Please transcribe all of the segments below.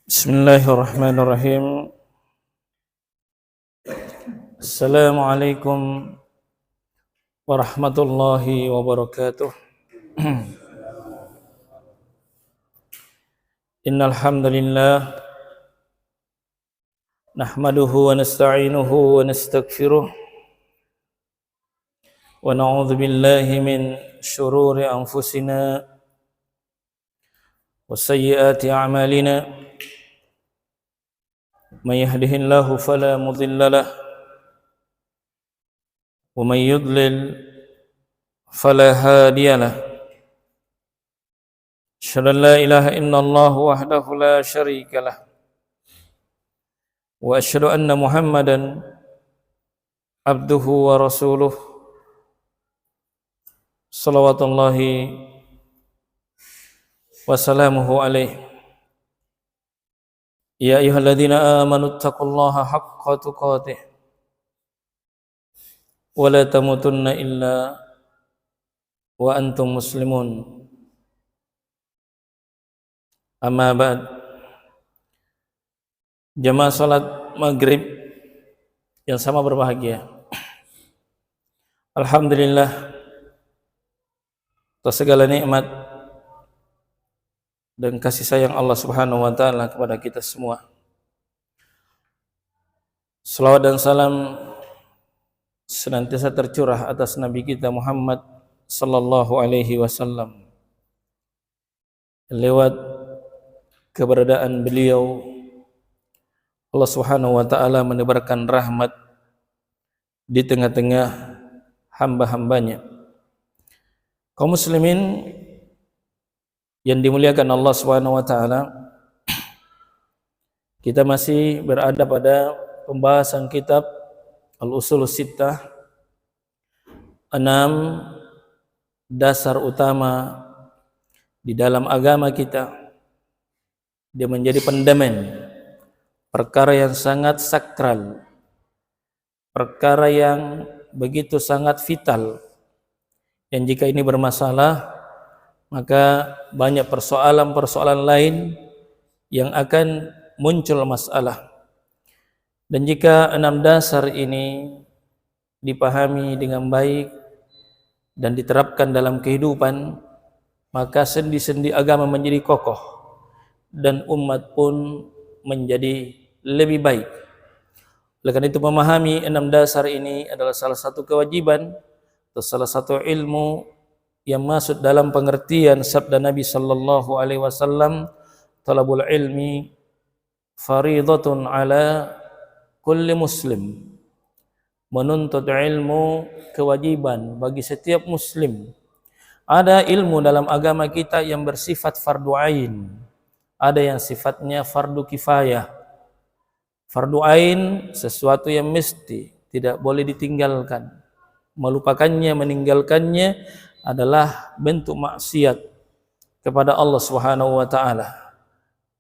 Bismillahirrahmanirrahim. Assalamualaikum warahmatullahi wabarakatuh. Innal hamdalillah nahmaduhu wa nasta'inuhu wa nastaghfiruh wa na'udzu billahi min shururi anfusina wa sayyiati a'malina. Man yahdihillahu fala mudilla lahu wa man yudlil fala hadiya lahu. Asyhadu an la ilaha illallah wahdahu la syarika lah wa asyhadu anna Muhammadan abduhu wa rasuluh salawatullahi wa salamuhu alaihi. Ya ayyuhalladzina amanu taqullaha haqqa tuqatih wa la tamutunna illa wa antum muslimun. Amma ba'd. Jamaah salat maghrib yang sama berbahagia, alhamdulillah atas segala nikmat dan kasih sayang Allah Subhanahu wa taala kepada kita semua. Selawat dan salam senantiasa tercurah atas Nabi kita Muhammad sallallahu alaihi wasallam. Lewat keberadaan beliau, Allah Subhanahu wa taala menebarkan rahmat di tengah-tengah hamba-hambanya. Kaum muslimin yang dimuliakan Allah Subhanahu wa taala, kita masih berada pada pembahasan kitab Al-Ushulus Sittah, 6 dasar utama di dalam agama kita. Dia menjadi pendemen perkara yang sangat sakral, perkara yang begitu sangat vital, yang jika ini bermasalah maka banyak persoalan-persoalan lain yang akan muncul masalah. Dan jika 6 dasar ini dipahami dengan baik dan diterapkan dalam kehidupan, maka sendi-sendi agama menjadi kokoh dan umat pun menjadi lebih baik. Oleh karena itu, memahami 6 dasar ini adalah salah satu kewajiban atau salah satu ilmu yang masuk dalam pengertian sabda Nabi sallallahu alaihi wasallam, talabul ilmi faridatun ala kulli muslim. Menuntut ilmu kewajiban bagi setiap muslim. Ada ilmu dalam agama kita yang bersifat fardu ain, ada yang sifatnya fardu kifayah. Fardu ain sesuatu yang mesti, tidak boleh ditinggalkan. Melupakannya, meninggalkannya adalah bentuk maksiat kepada Allah Subhanahu wa taala.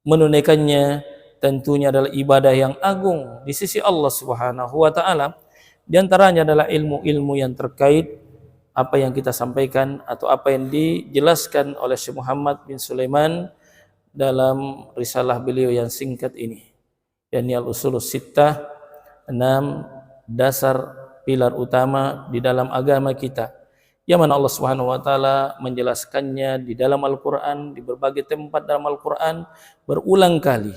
Menunaikannya tentunya adalah ibadah yang agung di sisi Allah Subhanahu wa taala. Di antaranya adalah ilmu-ilmu yang terkait apa yang kita sampaikan atau apa yang dijelaskan oleh Syekh Muhammad bin Sulaiman dalam risalah beliau yang singkat ini, yakni Al-Ushulus Sittah, 6 dasar pilar utama di dalam agama kita, yang mana Allah Subhanahu wa taala menjelaskannya di dalam Al-Qur'an, di berbagai tempat dalam Al-Qur'an berulang kali.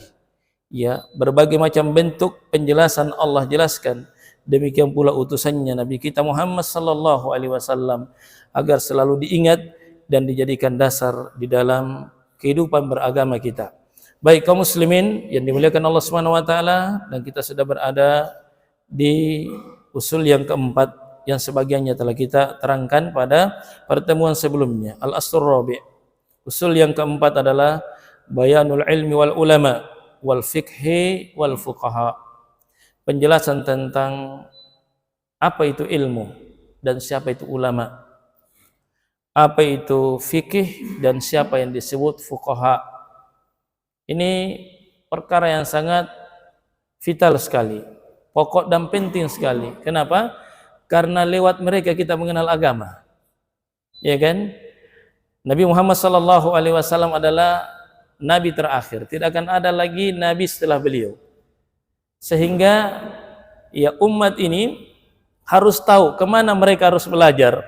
Ya, berbagai macam bentuk penjelasan Allah jelaskan. Demikian pula utusannya Nabi kita Muhammad sallallahu alaihi wasallam agar selalu diingat dan dijadikan dasar di dalam kehidupan beragama kita. Baik kaum muslimin yang dimuliakan Allah Subhanahu wa taala, dan kita sudah berada di usul yang keempat yang sebagiannya telah kita terangkan pada pertemuan sebelumnya. Al-Aslur Rabi'. Usul yang keempat adalah bayanul ilmi wal ulama wal fiqhi wal fuqaha. Penjelasan tentang apa itu ilmu dan siapa itu ulama. Apa itu fikih dan siapa yang disebut fuqaha. Ini perkara yang sangat vital sekali, pokok dan penting sekali. Kenapa? Karena lewat mereka kita mengenal agama. Ya kan? Nabi Muhammad sallallahu alaihi wasallam adalah nabi terakhir, tidak akan ada lagi nabi setelah beliau. Sehingga ya umat ini harus tahu kemana mereka harus belajar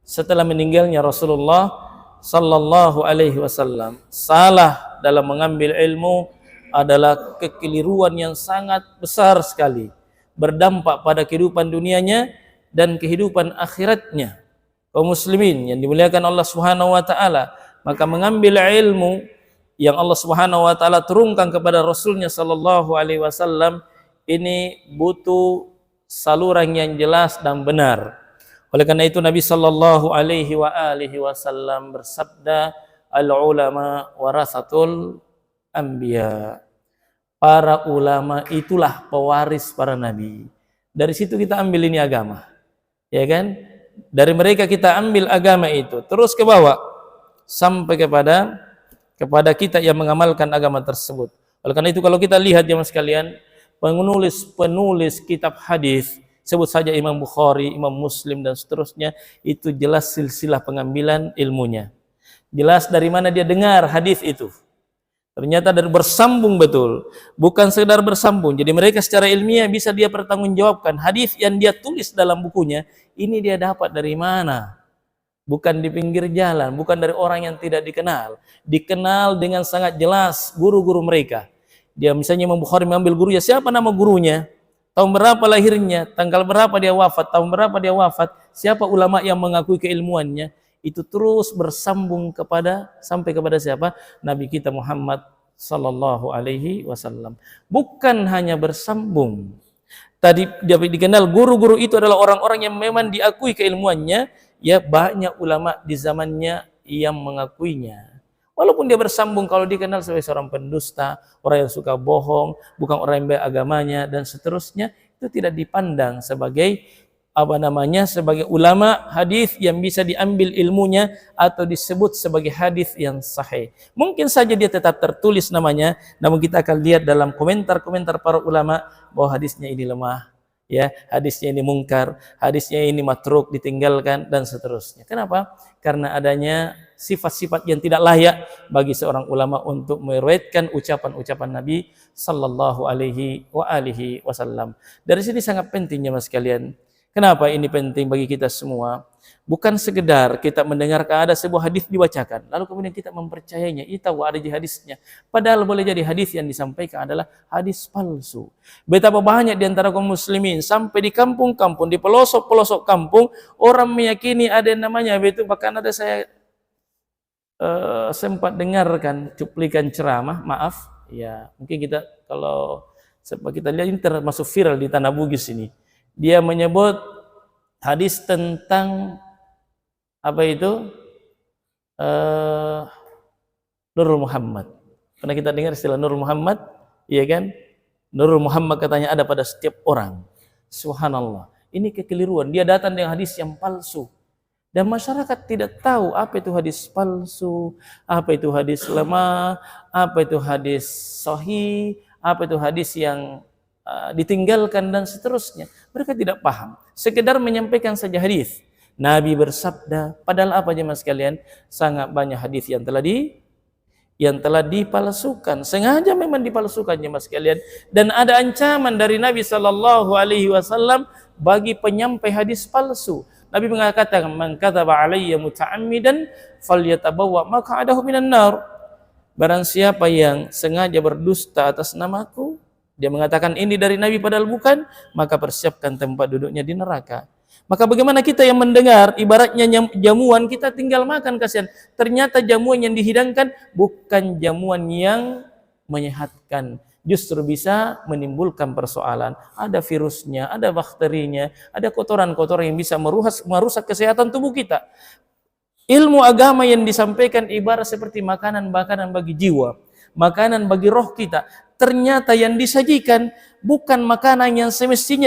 setelah meninggalnya Rasulullah sallallahu alaihi wasallam. Salah dalam mengambil ilmu adalah kekeliruan yang sangat besar sekali, berdampak pada kehidupan dunianya dan kehidupan akhiratnya. Kaum muslimin yang dimuliakan Allah Subhanahu wa taala, maka mengambil ilmu yang Allah Subhanahu wa taala turunkan kepada Rasulnya sallallahu alaihi wasallam ini butuh saluran yang jelas dan benar. Oleh karena itu Nabi sallallahu alaihi wasallam bersabda, al ulama warasatul anbiya. Para ulama itulah pewaris para nabi. Dari situ kita ambil ini agama. Ya kan? Dari mereka kita ambil agama itu terus ke bawah sampai kepada kita yang mengamalkan agama tersebut. Oleh karena itu kalau kita lihat jemaah sekalian, penulis kitab hadis, sebut saja Imam Bukhari, Imam Muslim dan seterusnya, itu jelas silsilah pengambilan ilmunya. Jelas dari mana dia dengar hadis itu. Ternyata dari bersambung betul, bukan sekedar bersambung. Jadi mereka secara ilmiah bisa dia pertanggungjawabkan hadis yang dia tulis dalam bukunya, ini dia dapat dari mana? Bukan di pinggir jalan, bukan dari orang yang tidak dikenal. Dikenal dengan sangat jelas guru-guru mereka. Dia misalnya Imam Bukhari mengambil gurunya, siapa nama gurunya? Tahun berapa lahirnya? Tanggal berapa dia wafat? Tahun berapa dia wafat? Siapa ulama yang mengakui keilmuannya? Itu terus bersambung sampai kepada siapa? Nabi kita Muhammad sallallahu alaihi wasallam. Bukan hanya bersambung. Tadi dia dikenal guru-guru itu adalah orang-orang yang memang diakui keilmuannya, ya banyak ulama di zamannya yang mengakuinya. Walaupun dia bersambung, kalau dikenal sebagai seorang pendusta, orang yang suka bohong, bukan orang yang baik agamanya dan seterusnya, itu tidak dipandang sebagai sebagai ulama hadis yang bisa diambil ilmunya atau disebut sebagai hadis yang sahih. Mungkin saja dia tetap tertulis namanya, namun kita akan lihat dalam komentar-komentar para ulama bahwa hadisnya ini lemah, ya, hadisnya ini mungkar, hadisnya ini matruk, ditinggalkan dan seterusnya. Kenapa? Karena adanya sifat-sifat yang tidak layak bagi seorang ulama untuk meriwayatkan ucapan-ucapan Nabi sallallahu alaihi wasallam. Dari sini sangat pentingnya Mas sekalian. Kenapa ini penting bagi kita semua? Bukan sekedar kita mendengarkan ada sebuah hadis dibacakan, lalu kemudian kita mempercayainya, kita tahu ada di hadisnya. Padahal boleh jadi hadis yang disampaikan adalah hadis palsu. Betapa banyak di antara kaum muslimin sampai di kampung-kampung, di pelosok-pelosok kampung, orang meyakini ada yang namanya itu. Bahkan ada saya sempat dengarkan cuplikan ceramah, maaf, ya mungkin kita kalau sempat kita lihat ini termasuk viral di Tanah Bugis ini. Dia menyebut hadis tentang apa itu Nurul Muhammad. Pernah kita dengar istilah Nurul Muhammad, iya kan? Nurul Muhammad katanya ada pada setiap orang. Subhanallah. Ini kekeliruan. Dia datang dengan hadis yang palsu. Dan masyarakat tidak tahu apa itu hadis palsu, apa itu hadis lemah, apa itu hadis sahih, apa itu hadis yang ditinggalkan dan seterusnya. Mereka tidak paham. Sekedar menyampaikan saja hadis. Nabi bersabda, padahal apa jemaah sekalian? Sangat banyak hadis yang telah dipalsukan. Sengaja memang dipalsukan jemaah sekalian, dan ada ancaman dari Nabi sallallahu alaihi wasallam bagi penyampai hadis palsu. Nabi mengatakan, "Man kadzaba alayya muta'ammidan falyatabawwa maq'adahu minan nar." Barang siapa yang sengaja berdusta atas namaku, dia mengatakan ini dari Nabi padahal bukan, maka persiapkan tempat duduknya di neraka. Maka bagaimana kita yang mendengar, ibaratnya jamuan, kita tinggal makan, kasihan. Ternyata jamuan yang dihidangkan bukan jamuan yang menyehatkan, justru bisa menimbulkan persoalan. Ada virusnya, ada bakterinya, ada kotoran-kotoran yang bisa merusak kesehatan tubuh kita. Ilmu agama yang disampaikan ibarat seperti makanan-makanan bagi jiwa, makanan bagi roh kita. Ternyata yang disajikan bukan makanan yang semestinya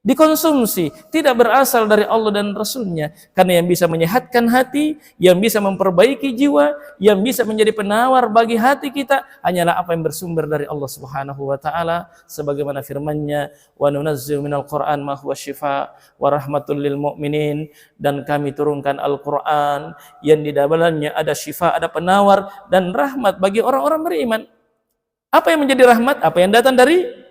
dikonsumsi, tidak berasal dari Allah dan Rasulnya. Karena yang bisa menyehatkan hati, yang bisa memperbaiki jiwa, yang bisa menjadi penawar bagi hati kita hanyalah apa yang bersumber dari Allah Subhanahu wa taala, sebagaimana firman-Nya, "Wa nunazzilu minal Qur'an ma huwa syifaa wa rahmatul lil mu'minin." Dan kami turunkan Al-Qur'an yang di dalamnya ada syifa, ada penawar dan rahmat bagi orang-orang beriman. Apa yang menjadi rahmat? Apa yang datang dari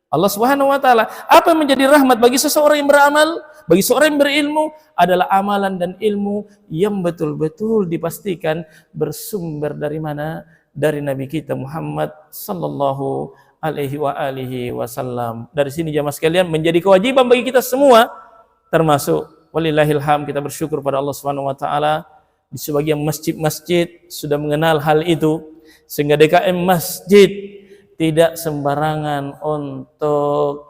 Allah Subhanahu wa taala. Apa yang menjadi rahmat bagi seseorang yang beramal, bagi seorang yang berilmu adalah amalan dan ilmu yang betul-betul dipastikan bersumber dari mana? Dari Nabi kita Muhammad sallallahu alaihi wasallam. Dari sini jamaah sekalian menjadi kewajiban bagi kita semua, termasuk walillahil hamd, kita bersyukur pada Allah Subhanahu wa taala di sebagian masjid-masjid sudah mengenal hal itu, sehingga DKM masjid tidak sembarangan untuk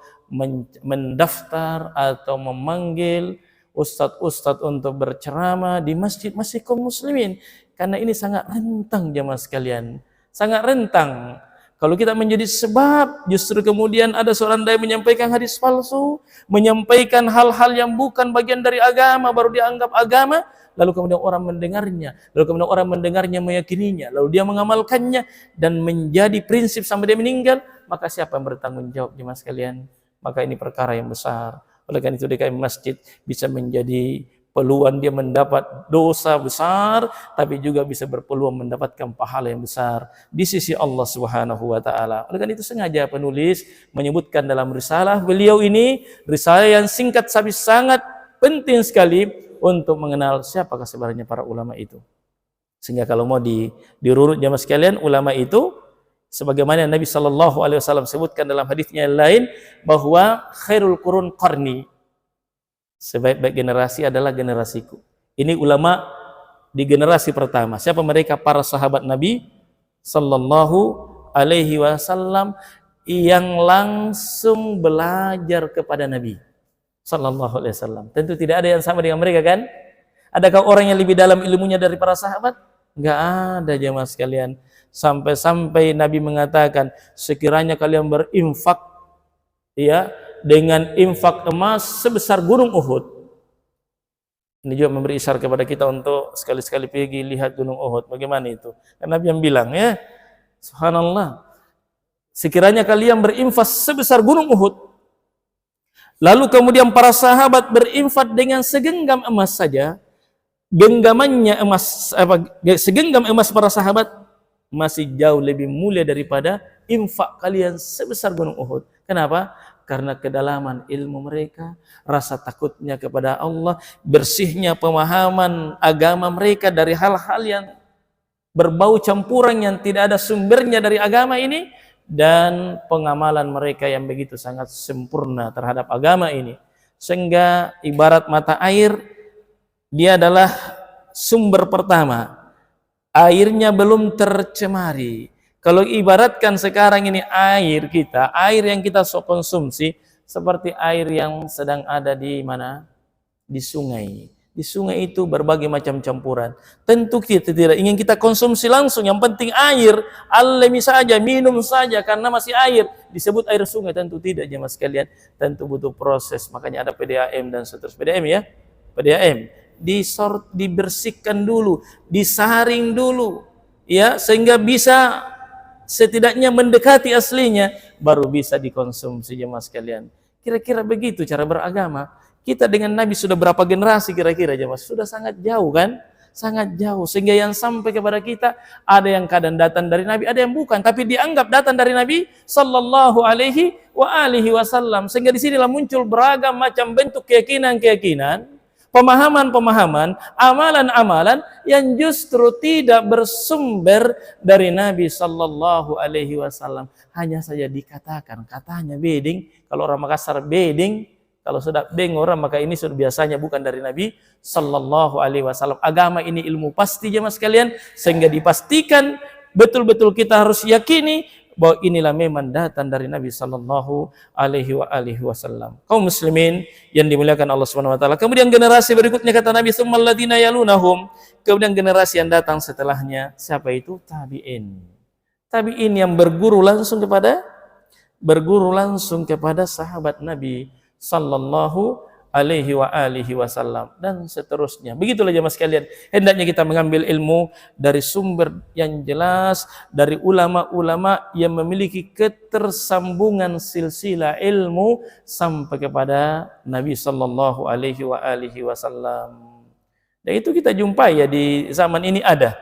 mendaftar atau memanggil ustadz-ustadz untuk berceramah di masjid-masjid kaum muslimin, karena ini sangat rentang jamaah sekalian, sangat rentang. Kalau kita menjadi sebab justru kemudian ada seorang dai menyampaikan hadis palsu, menyampaikan hal-hal yang bukan bagian dari agama baru dianggap agama, lalu kemudian orang mendengarnya, meyakininya, lalu dia mengamalkannya dan menjadi prinsip sampai dia meninggal, maka siapa yang bertanggung jawab jemaah sekalian? Maka ini perkara yang besar. Oleh karena itu DKM masjid bisa menjadi peluang dia mendapat dosa besar, tapi juga bisa berpeluang mendapatkan pahala yang besar di sisi Allah Subhanahu wa taala. Oleh karena itu sengaja penulis menyebutkan dalam risalah beliau ini, risalah yang singkat tapi sangat penting sekali untuk mengenal siapakah sebenarnya para ulama itu. Sehingga kalau mau dirurut jamaah sekalian, ulama itu sebagaimana Nabi sallallahu alaihi wasallam sebutkan dalam hadisnya yang lain bahwa khairul qurun qarni, sebaik-baik generasi adalah generasiku. Ini ulama di generasi pertama. Siapa mereka? Para sahabat Nabi sallallahu alaihi wasallam yang langsung belajar kepada Nabi sallallahu alaihi wasallam. Tentu tidak ada yang sama dengan mereka, kan? Adakah orang yang lebih dalam ilmunya dari para sahabat? Enggak ada jemaah sekalian. Sampai-sampai Nabi mengatakan, sekiranya kalian berinfak ya dengan infak emas sebesar gunung Uhud. Ini juga memberi isyarat kepada kita untuk sekali-sekali pergi lihat gunung Uhud. Bagaimana itu? Karena Nabi yang bilang, ya, subhanallah, sekiranya kalian berinfak sebesar gunung Uhud, lalu kemudian para sahabat berinfak dengan segenggam emas saja, genggamannya emas, segenggam emas para sahabat masih jauh lebih mulia daripada infak kalian sebesar gunung Uhud. Kenapa? Karena kedalaman ilmu mereka, rasa takutnya kepada Allah, bersihnya pemahaman agama mereka dari hal-hal yang berbau campuran yang tidak ada sumbernya dari agama ini, dan pengamalan mereka yang begitu sangat sempurna terhadap agama ini. Sehingga ibarat mata air, dia adalah sumber pertama, airnya belum tercemari. Kalau ibaratkan sekarang ini air kita, air yang kita konsumsi seperti air yang sedang ada di mana? Di sungai. Di sungai itu berbagai macam campuran. Tentu kita tidak ingin kita konsumsi langsung, yang penting air, alami saja, minum saja karena masih air. Disebut air sungai, tentu tidak jemaah sekalian. Tentu butuh proses, makanya ada PDAM dan seterusnya. PDAM ya, PDAM. Dibersihkan dulu, disaring dulu, ya, sehingga bisa setidaknya mendekati aslinya, baru bisa dikonsumsi jemaah sekalian. Kira-kira begitu cara beragama. Kita dengan Nabi sudah berapa generasi kira-kira jemaah? Sudah sangat jauh, kan? Sangat jauh, sehingga yang sampai kepada kita ada yang kadang datang dari Nabi, ada yang bukan, tapi dianggap datang dari Nabi sallallahu alaihi wasallam. Sehingga di sinilah muncul beragam macam bentuk keyakinan-keyakinan, pemahaman-pemahaman, amalan-amalan yang justru tidak bersumber dari Nabi sallallahu alaihi wasallam. Hanya saja dikatakan, katanya beding, kalau orang Makassar beding, kalau sudah beng orang maka ini sudah biasanya bukan dari Nabi sallallahu alaihi wasallam. Agama ini ilmu pasti jemaah sekalian, sehingga dipastikan betul-betul kita harus yakini bahwa inilah memang datang dari Nabi sallallahu alaihi wasallam. Kaum muslimin yang dimuliakan Allah Subhanahu wa taala. Kemudian generasi berikutnya kata Nabi, tsummal ladzina yalunahum. Kemudian generasi yang datang setelahnya, siapa itu? Tabi'in. Tabi'in yang berguru langsung kepada sahabat Nabi sallallahu alaihi wa alihi wasallam, dan seterusnya. Begitulah jemaah sekalian, hendaknya kita mengambil ilmu dari sumber yang jelas, dari ulama-ulama yang memiliki ketersambungan silsilah ilmu sampai kepada Nabi sallallahu alaihi wa alihi wasallam. Dan itu kita jumpai ya di zaman ini ada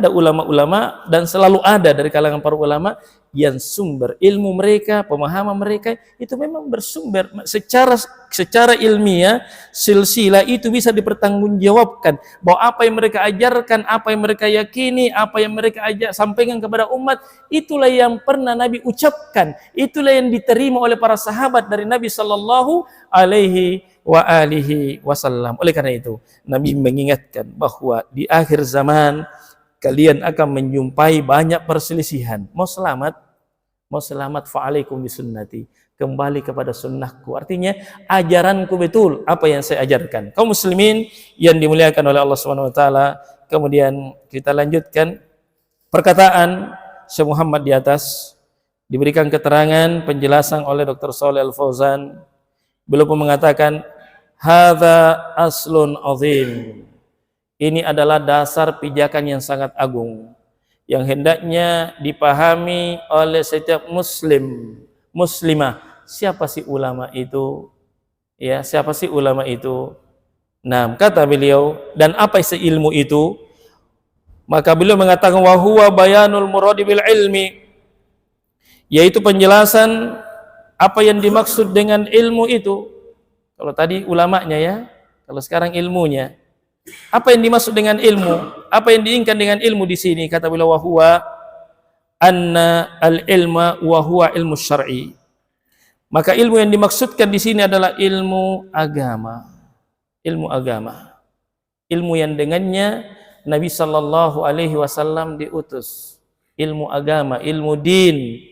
ulama-ulama, dan selalu ada dari kalangan para ulama yang sumber ilmu mereka, pemahaman mereka itu memang bersumber secara ilmiah, silsilah itu bisa dipertanggungjawabkan bahwa apa yang mereka ajarkan, apa yang mereka yakini, apa yang mereka sampaikan kepada umat, itulah yang pernah Nabi ucapkan, itulah yang diterima oleh para sahabat dari Nabi sallallahu alaihi wa alihi wasallam. Oleh karena itu Nabi mengingatkan bahwa di akhir zaman kalian akan menjumpai banyak perselisihan. Mau selamat fa'alaikum bisunnati, kembali kepada sunnahku. Artinya ajaranku betul, apa yang saya ajarkan. Kaum muslimin yang dimuliakan oleh Allah Subhanahu wa taala, kemudian kita lanjutkan perkataan Syekh Muhammad di atas, diberikan keterangan penjelasan oleh Dr. Shalih Al-Fauzan. Beliau pun mengatakan, hadza aslun azim. Ini adalah dasar pijakan yang sangat agung yang hendaknya dipahami oleh setiap muslimah. Siapa sih ulama itu? Ya, siapa sih ulama itu? Nah, kata beliau, dan apa isi ilmu itu? Maka beliau mengatakan, wa huwa bayanul muradi bil ilmi, yaitu penjelasan apa yang dimaksud dengan ilmu itu. Kalau tadi ulamanya ya, kalau sekarang ilmunya. Apa yang dimaksud dengan ilmu? Apa yang diinginkan dengan ilmu di sini? Kata beliau, wa huwa anna al-ilma wa huwa ilmu syar'i. Maka ilmu yang dimaksudkan di sini adalah ilmu agama. Ilmu agama. Ilmu yang dengannya Nabi sallallahu alaihi wasallam diutus. Ilmu agama, ilmu din.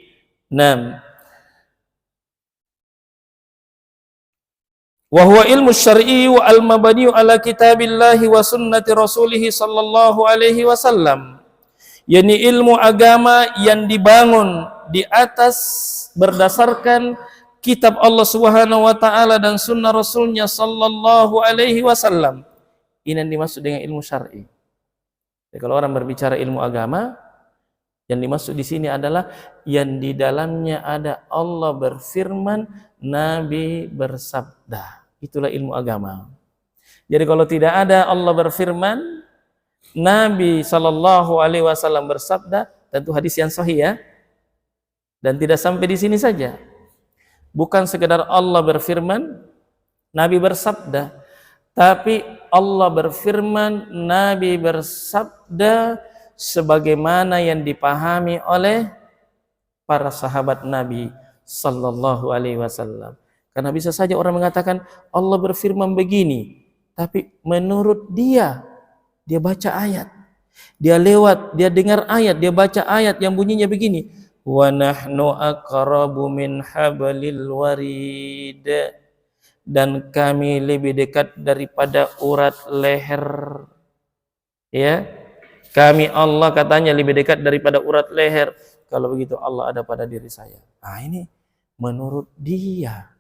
Wa huwa ilmu syar'i wa al-mabniu ala kitabillahi wa sunnati rasulih sallallahu alaihi wasallam, yakni ilmu agama yang dibangun di atas berdasarkan kitab Allah Subhanahu wa taala dan sunnah rasulnya sallallahu alaihi wasallam. Ini yang dimaksud dengan ilmu syar'i. Jadi kalau orang berbicara ilmu agama, yang dimaksud di sini adalah yang di dalamnya ada Allah berfirman, Nabi bersabda. Itulah ilmu agama. Jadi kalau tidak ada Allah berfirman, Nabi sallallahu alaihi wasallam bersabda, tentu hadis yang sahih ya. Dan tidak sampai di sini saja. Bukan sekedar Allah berfirman, Nabi bersabda, tapi Allah berfirman, Nabi bersabda sebagaimana yang dipahami oleh para sahabat Nabi sallallahu alaihi wasallam. Karena bisa saja orang mengatakan Allah berfirman begini, tapi menurut dia baca ayat, dia dengar ayat, dia baca ayat yang bunyinya begini, wa nahnu aqrabu min hablil warid, dan kami lebih dekat daripada urat leher. Ya, kami Allah katanya lebih dekat daripada urat leher. Kalau begitu Allah ada pada diri saya. Nah, ini menurut dia.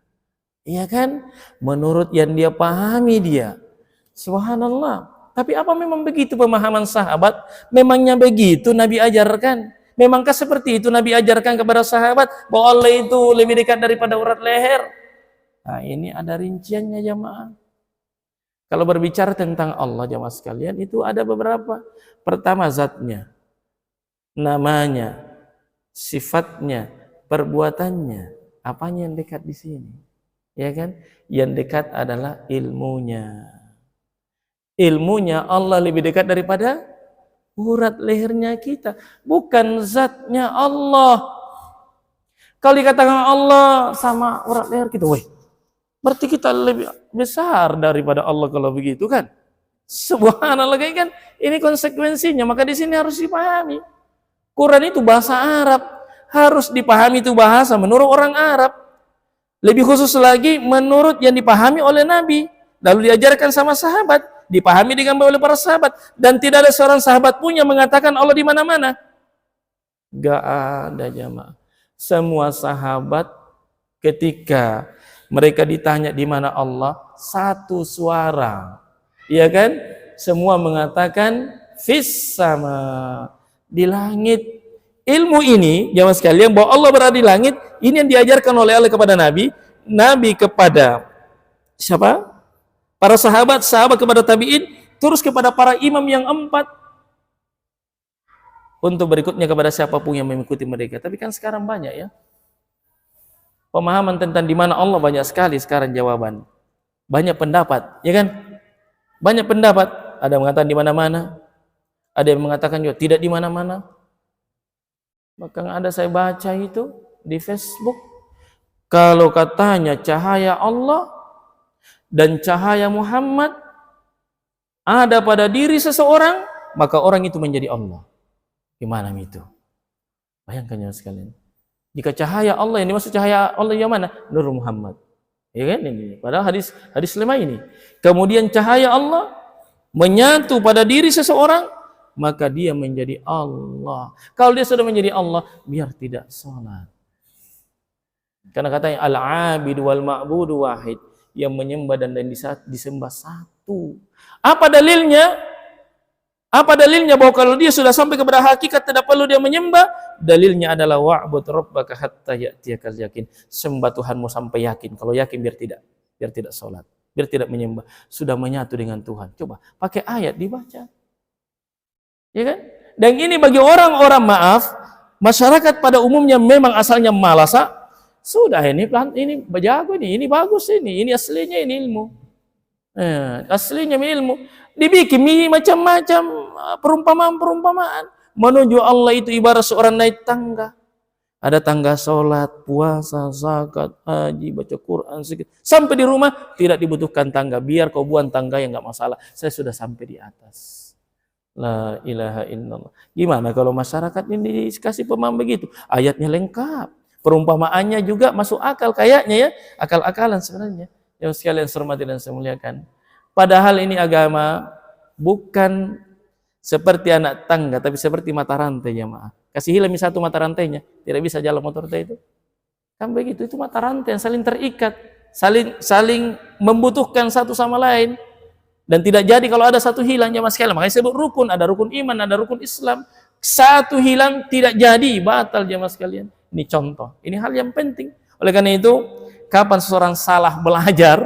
Iya kan? Menurut yang dia pahami dia. Subhanallah. Tapi apa memang begitu pemahaman sahabat? Memangnya begitu Nabi ajarkan? Memangkah seperti itu Nabi ajarkan kepada sahabat bahwa Allah itu lebih dekat daripada urat leher? Nah, ini ada rinciannya jamaah. Kalau berbicara tentang Allah jamaah sekalian, itu ada beberapa. Pertama zatnya, namanya, sifatnya, perbuatannya. Apanya yang dekat di sini? Ya kan? Yang dekat adalah ilmunya. Ilmunya Allah lebih dekat daripada urat lehernya kita, bukan zatnya Allah. Kalau dikatakan Allah sama urat leher kita, weh, berarti kita lebih besar daripada Allah kalau begitu kan? Subhanallah kan? Ini konsekuensinya. Maka di sini harus dipahami. Quran itu bahasa Arab, harus dipahami itu bahasa menurut orang Arab. Lebih khusus lagi menurut yang dipahami oleh Nabi, lalu diajarkan sama sahabat, dipahami dengan baik oleh para sahabat, dan tidak ada seorang sahabat pun yang mengatakan Allah di mana-mana. Gak ada jamaah. Semua sahabat ketika Mereka ditanya di mana Allah, satu suara. Iya kan? Semua mengatakan fis sama, di langit. Ilmu ini, jamaah sekalian, bahwa Allah berada di langit, ini yang diajarkan oleh Allah kepada Nabi, Nabi kepada siapa? Para sahabat, sahabat kepada tabi'in, terus kepada para imam yang 4, untuk berikutnya kepada siapapun yang mengikuti mereka. Tapi kan sekarang banyak ya, pemahaman tentang di mana Allah banyak sekali sekarang jawaban. Banyak pendapat, ya kan? Banyak pendapat. Ada yang mengatakan di mana-mana, ada yang mengatakan juga tidak di mana-mana. Bahkan ada saya baca itu di Facebook, kalau katanya cahaya Allah dan cahaya Muhammad ada pada diri seseorang, maka orang itu menjadi Allah. Gimana itu? Bayangkan ya sekalian. Jika cahaya Allah, yang dimaksud cahaya Allah yang mana? Nur Muhammad. Ya kan ini? Padahal hadis lemah ini. Kemudian cahaya Allah menyatu pada diri seseorang, maka dia menjadi Allah. Kalau dia sudah menjadi Allah, biar tidak salat. Karena katanya al-'abid wal ma'budu wahid, yang menyembah dan disembah satu. Apa dalilnya? Apa dalilnya bahwa kalau dia sudah sampai kepada hakikat tidak perlu dia menyembah? Dalilnya adalah wa'bud rabbaka hatta ya'tiyakal yakin. Sembah Tuhanmu sampai yakin. Kalau yakin biar tidak salat, biar tidak menyembah. Sudah menyatu dengan Tuhan. Coba pakai ayat dibaca. Ya kan? Dan ini bagi orang-orang, maaf, masyarakat pada umumnya memang asalnya malas. Sudah ini jago ini bagus ini aslinya ini ilmu. Aslinya ilmu. Dibikin macam-macam perumpamaan menuju Allah itu ibarat seorang naik tangga. Ada tangga sholat, puasa, zakat, haji, baca Quran sedikit. Sampai di rumah tidak dibutuhkan tangga. Biar kau buang tangga yang nggak masalah. Saya sudah sampai di atas. La ilaha illallah. Gimana kalau masyarakat ini dikasih pemahaman begitu? Ayatnya lengkap, perumpamaannya juga masuk akal kayaknya ya, akal-akalan sebenarnya. Yang sekalian saya hormati dan saya muliakan. Padahal ini agama bukan seperti anak tangga, tapi seperti mata rantai jemaah. Kasih hilang satu mata rantainya, tidak bisa jalan motor itu. Kan begitu, itu mata rantai yang saling terikat, saling membutuhkan satu sama lain. Dan tidak jadi kalau ada satu hilang jemaah sekalian. Makanya sebut rukun, ada rukun iman, ada rukun Islam. Satu hilang tidak jadi, batal jemaah sekalian. Ini contoh, ini hal yang penting. Oleh karena itu, kapan seseorang salah belajar,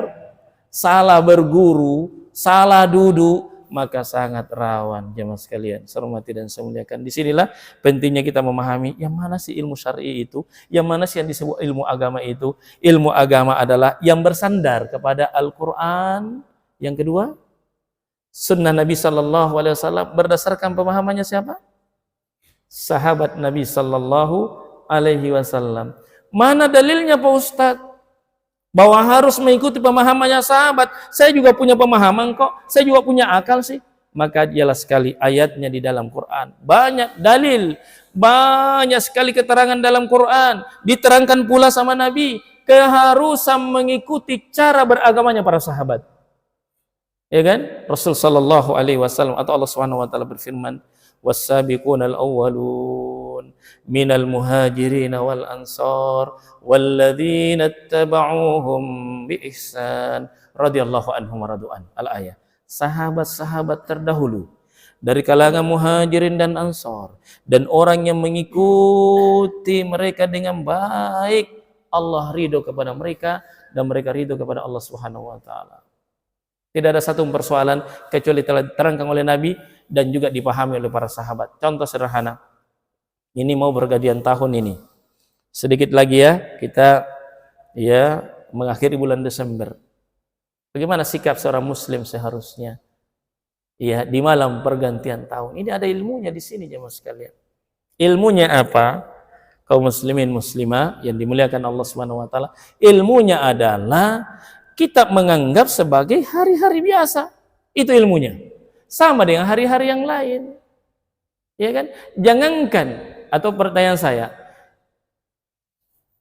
salah berguru, salah duduk, maka sangat rawan jemaah sekalian. Saya hormati dan saya muliakan. Disinilah pentingnya kita memahami yang mana sih ilmu syar'i itu, yang mana sih yang disebut ilmu agama itu. Ilmu agama adalah yang bersandar kepada Al-Quran. Yang kedua, sunnah Nabi Sallallahu Alaihi Wasallam berdasarkan pemahamannya siapa? Sahabat Nabi Sallallahu Alaihi Wasallam. Mana dalilnya Pak Ustadz? Bahwa harus mengikuti pemahamannya sahabat. Saya juga punya pemahaman kok. Saya juga punya akal sih. Maka jelas sekali ayatnya di dalam Quran. Banyak dalil. Banyak sekali keterangan dalam Quran. Diterangkan pula sama Nabi. Keharusan mengikuti cara beragamanya para sahabat. Ya kan? Rasul Sallallahu Alaihi Wasallam atau Allah Subhanahu Wa Taala berfirman, "Was-sabiqunal awwalun minal muhajirin wal ansar walladzina ittaba'uuhum bi ihsan radhiyallahu anhum wa radu'an." Al-ayat. Sahabat-sahabat terdahulu dari kalangan muhajirin dan ansar dan orang yang mengikuti mereka dengan baik, Allah ridho kepada mereka dan mereka ridho kepada Allah Subhanahu wa taala. Tidak ada satu persoalan kecuali telah diterangkan oleh Nabi dan juga dipahami oleh para sahabat. Contoh sederhana. Ini mau bergantian tahun ini. Sedikit lagi ya, kita ya mengakhiri bulan Desember. Bagaimana sikap seorang muslim seharusnya? Ya, di malam pergantian tahun. Ini ada ilmunya di sini jemaah sekalian. Ilmunya apa? Kaum muslimin muslimah yang dimuliakan Allah Subhanahu wa taala. Ilmunya adalah kita menganggap sebagai hari-hari biasa. Itu ilmunya. Sama dengan hari-hari yang lain. Ya kan? Jangankan, atau pertanyaan saya,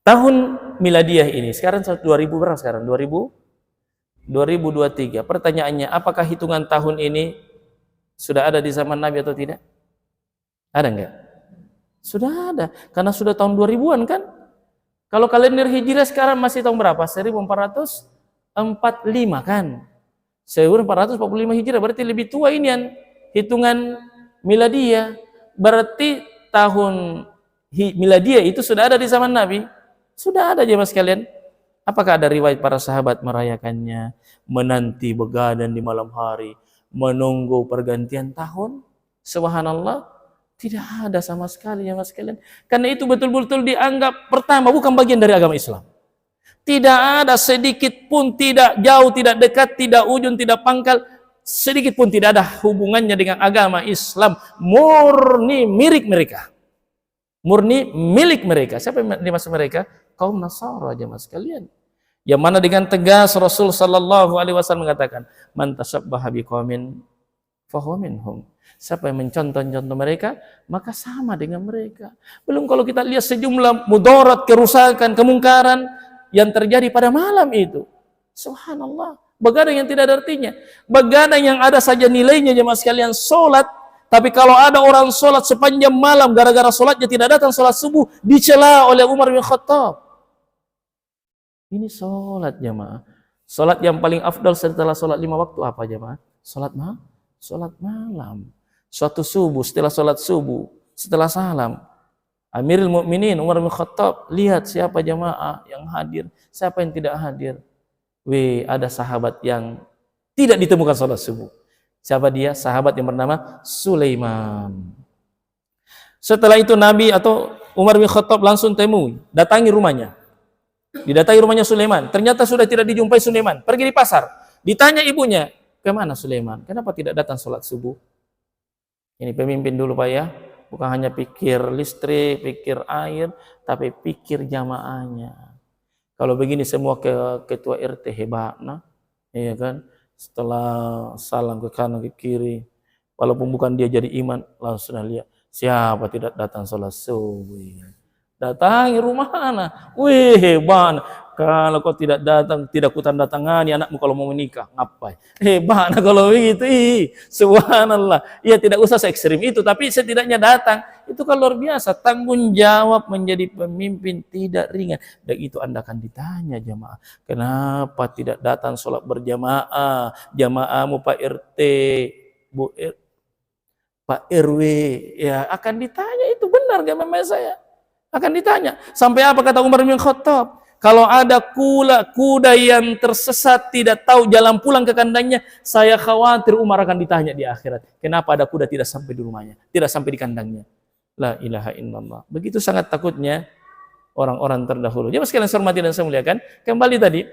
tahun miladiah ini, sekarang 2000 berapa sekarang? 2023. Pertanyaannya, apakah hitungan tahun ini sudah ada di zaman Nabi atau tidak? Ada enggak? Sudah ada. Karena sudah tahun 2000-an kan? Kalau kalender Hijriah sekarang masih tahun berapa? 1445 kan? 1445 Hijriah berarti lebih tua ini yang hitungan miladiah. Berarti tahun miladiah itu sudah ada di zaman Nabi. Sudah ada jemaah sekalian. Apakah ada riwayat para sahabat merayakannya, menanti begadang di malam hari, menunggu pergantian tahun? Subhanallah, tidak ada sama sekali jemaah sekalian. Karena itu betul-betul dianggap pertama bukan bagian dari agama Islam. Tidak ada sedikit pun, tidak jauh, tidak dekat, tidak ujung, tidak pangkal, sedikit pun tidak ada hubungannya dengan agama Islam. Murni milik mereka. Murni milik mereka. Siapa yang dimaksud mereka? Kaum Nasara aja mas sekalian. Yang mana dengan tegas Rasul sallallahu alaihi wasallam mengatakan, "Man tashabbaha biqaumin fahuwa minhum." Siapa yang mencontoh-contoh mereka, maka sama dengan mereka. Belum kalau kita lihat sejumlah mudarat, kerusakan, kemungkaran yang terjadi pada malam itu. Subhanallah, begadang yang tidak ada artinya. Begadang yang ada saja nilainya jemaah sekalian solat. Tapi kalau ada orang solat sepanjang malam gara-gara solatnya tidak datang solat subuh, dicela oleh Umar bin Khattab. Ini solat jemaah. Solat yang paling afdal setelah solat 5 waktu apa jemaah? Solat malam. Suatu subuh, setelah solat subuh, setelah salam, Amirul Mukminin Umar bin Khattab lihat siapa jamaah yang hadir, siapa yang tidak hadir. Ada sahabat yang tidak ditemukan sholat subuh. Siapa dia? Sahabat yang bernama Sulaiman. Setelah itu Nabi atau Umar bin Khattab langsung temui, datangi rumahnya. Didatangi rumahnya Sulaiman. Ternyata sudah tidak dijumpai Sulaiman. Pergi di pasar. Ditanya ibunya, kemana Sulaiman? Kenapa tidak datang sholat subuh? Ini pemimpin dulu Pak ya. Bukan hanya pikir listrik, pikir air, tapi pikir jamaahnya. Kalau begini semua ketua RT hebat, nah, iya kan? Setelah salam ke kanan ke kiri, walaupun bukan dia jadi imam, langsung lihat siapa tidak datang sholat subuh. Datangi rumah anak, hebat. Kalau kau tidak datang, tidak kutanda tangani anakmu kalau mau menikah, ngapain? Hebat kalau begitu, subhanallah. Ya tidak usah se-ekstrim itu, tapi setidaknya datang. Itu kan luar biasa, tanggung jawab menjadi pemimpin tidak ringan. Dan itu Anda akan ditanya jamaah, kenapa tidak datang sholat berjamaah? Jamaahmu Pak RT, Pak RW, ya akan ditanya, itu benar gak memang saya? Akan ditanya. Sampai apa kata Umar bin Khattab? Kalau ada kuda yang tersesat, tidak tahu jalan pulang ke kandangnya, saya khawatir Umar akan ditanya di akhirat. Kenapa ada kuda tidak sampai di rumahnya, tidak sampai di kandangnya? La ilaha illallah. Begitu sangat takutnya orang-orang terdahulu. Jadi sekalian saya hormati dan saya muliakan, kembali tadi,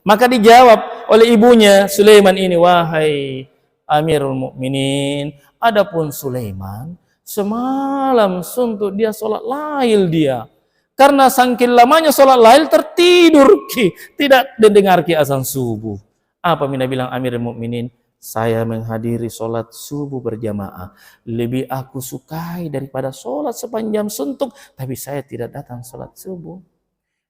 maka dijawab oleh ibunya Sulaiman ini, wahai Amirul Mukminin, adapun Sulaiman, semalam suntuk dia sholat lail dia. Karena saking lamanya sholat lail tertidur tidak mendengar azan subuh. Apa mina bilang Amirul Mukminin? Saya menghadiri sholat subuh berjamaah. Lebih aku sukai daripada sholat sepanjang suntuk. Tapi saya tidak datang sholat subuh.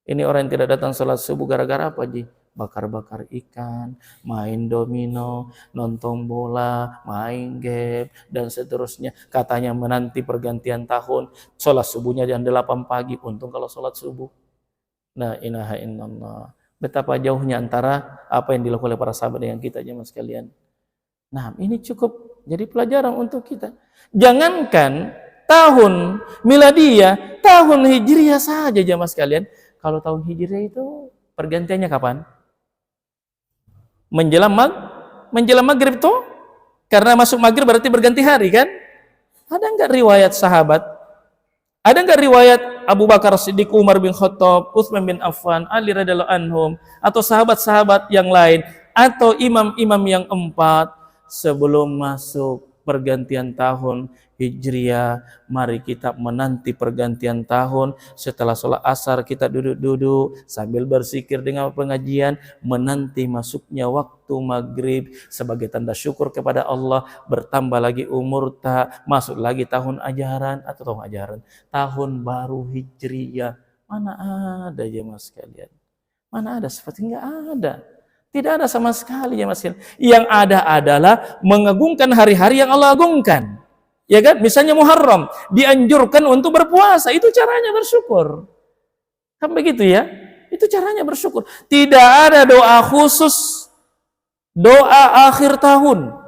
Ini orang yang tidak datang sholat subuh gara-gara apa Ji? Bakar-bakar ikan, main domino, nonton bola, main game, dan seterusnya. Katanya menanti pergantian tahun, sholat subuhnya jam 8 pagi, untung kalau sholat subuh. La ilaha illallah. Betapa jauhnya antara apa yang dilakukan oleh para sahabat dengan kita jemaah sekalian. Nah, ini cukup jadi pelajaran untuk kita. Jangankan tahun miladiah, tahun hijriah saja jemaah sekalian. Kalau tahun hijriah itu pergantiannya kapan? Menjelang maghrib tuh, karena masuk maghrib berarti berganti hari kan? Ada enggak riwayat sahabat? Ada enggak riwayat Abu Bakar Siddiq, Umar bin Khattab, Utsman bin Affan, Ali radhiyallahu anhum, atau sahabat-sahabat yang lain, atau imam-imam yang 4 sebelum masuk pergantian tahun Hijriah, mari kita menanti pergantian tahun. Setelah sholat asar kita duduk-duduk sambil berzikir dengan pengajian, menanti masuknya waktu maghrib sebagai tanda syukur kepada Allah. Bertambah lagi umur, masuk lagi tahun ajaran atau tahun baru Hijriah. Mana ada jemaah sekalian? Mana ada? Seperti enggak ada. Tidak ada sama sekali jemaah sekalian. Yang ada adalah mengagungkan hari-hari yang Allah agungkan. Ya kan? Misalnya Muharram, dianjurkan untuk berpuasa, itu caranya bersyukur. Kan begitu ya? Itu caranya bersyukur. Tidak ada doa khusus, doa akhir tahun.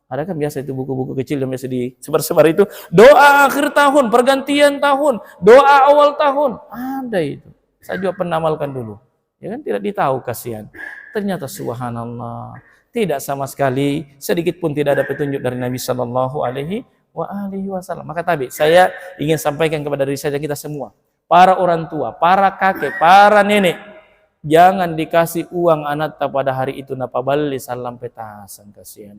Ada kan biasa itu buku-buku kecil yang biasa disebar-sebar itu. Doa akhir tahun, pergantian tahun, doa awal tahun. Ada itu. Saya juga pernah amalkan dulu. Ya kan tidak ditahu, kasihan. Ternyata subhanallah, tidak sama sekali sedikit pun tidak ada petunjuk dari Nabi Shallallahu Alaihi Wasallam. Maka tabi, saya ingin sampaikan kepada diri saya, kita semua, para orang tua, para kakek, para nenek, jangan dikasih uang anak pada hari itu napabali salam petasan, kasihan.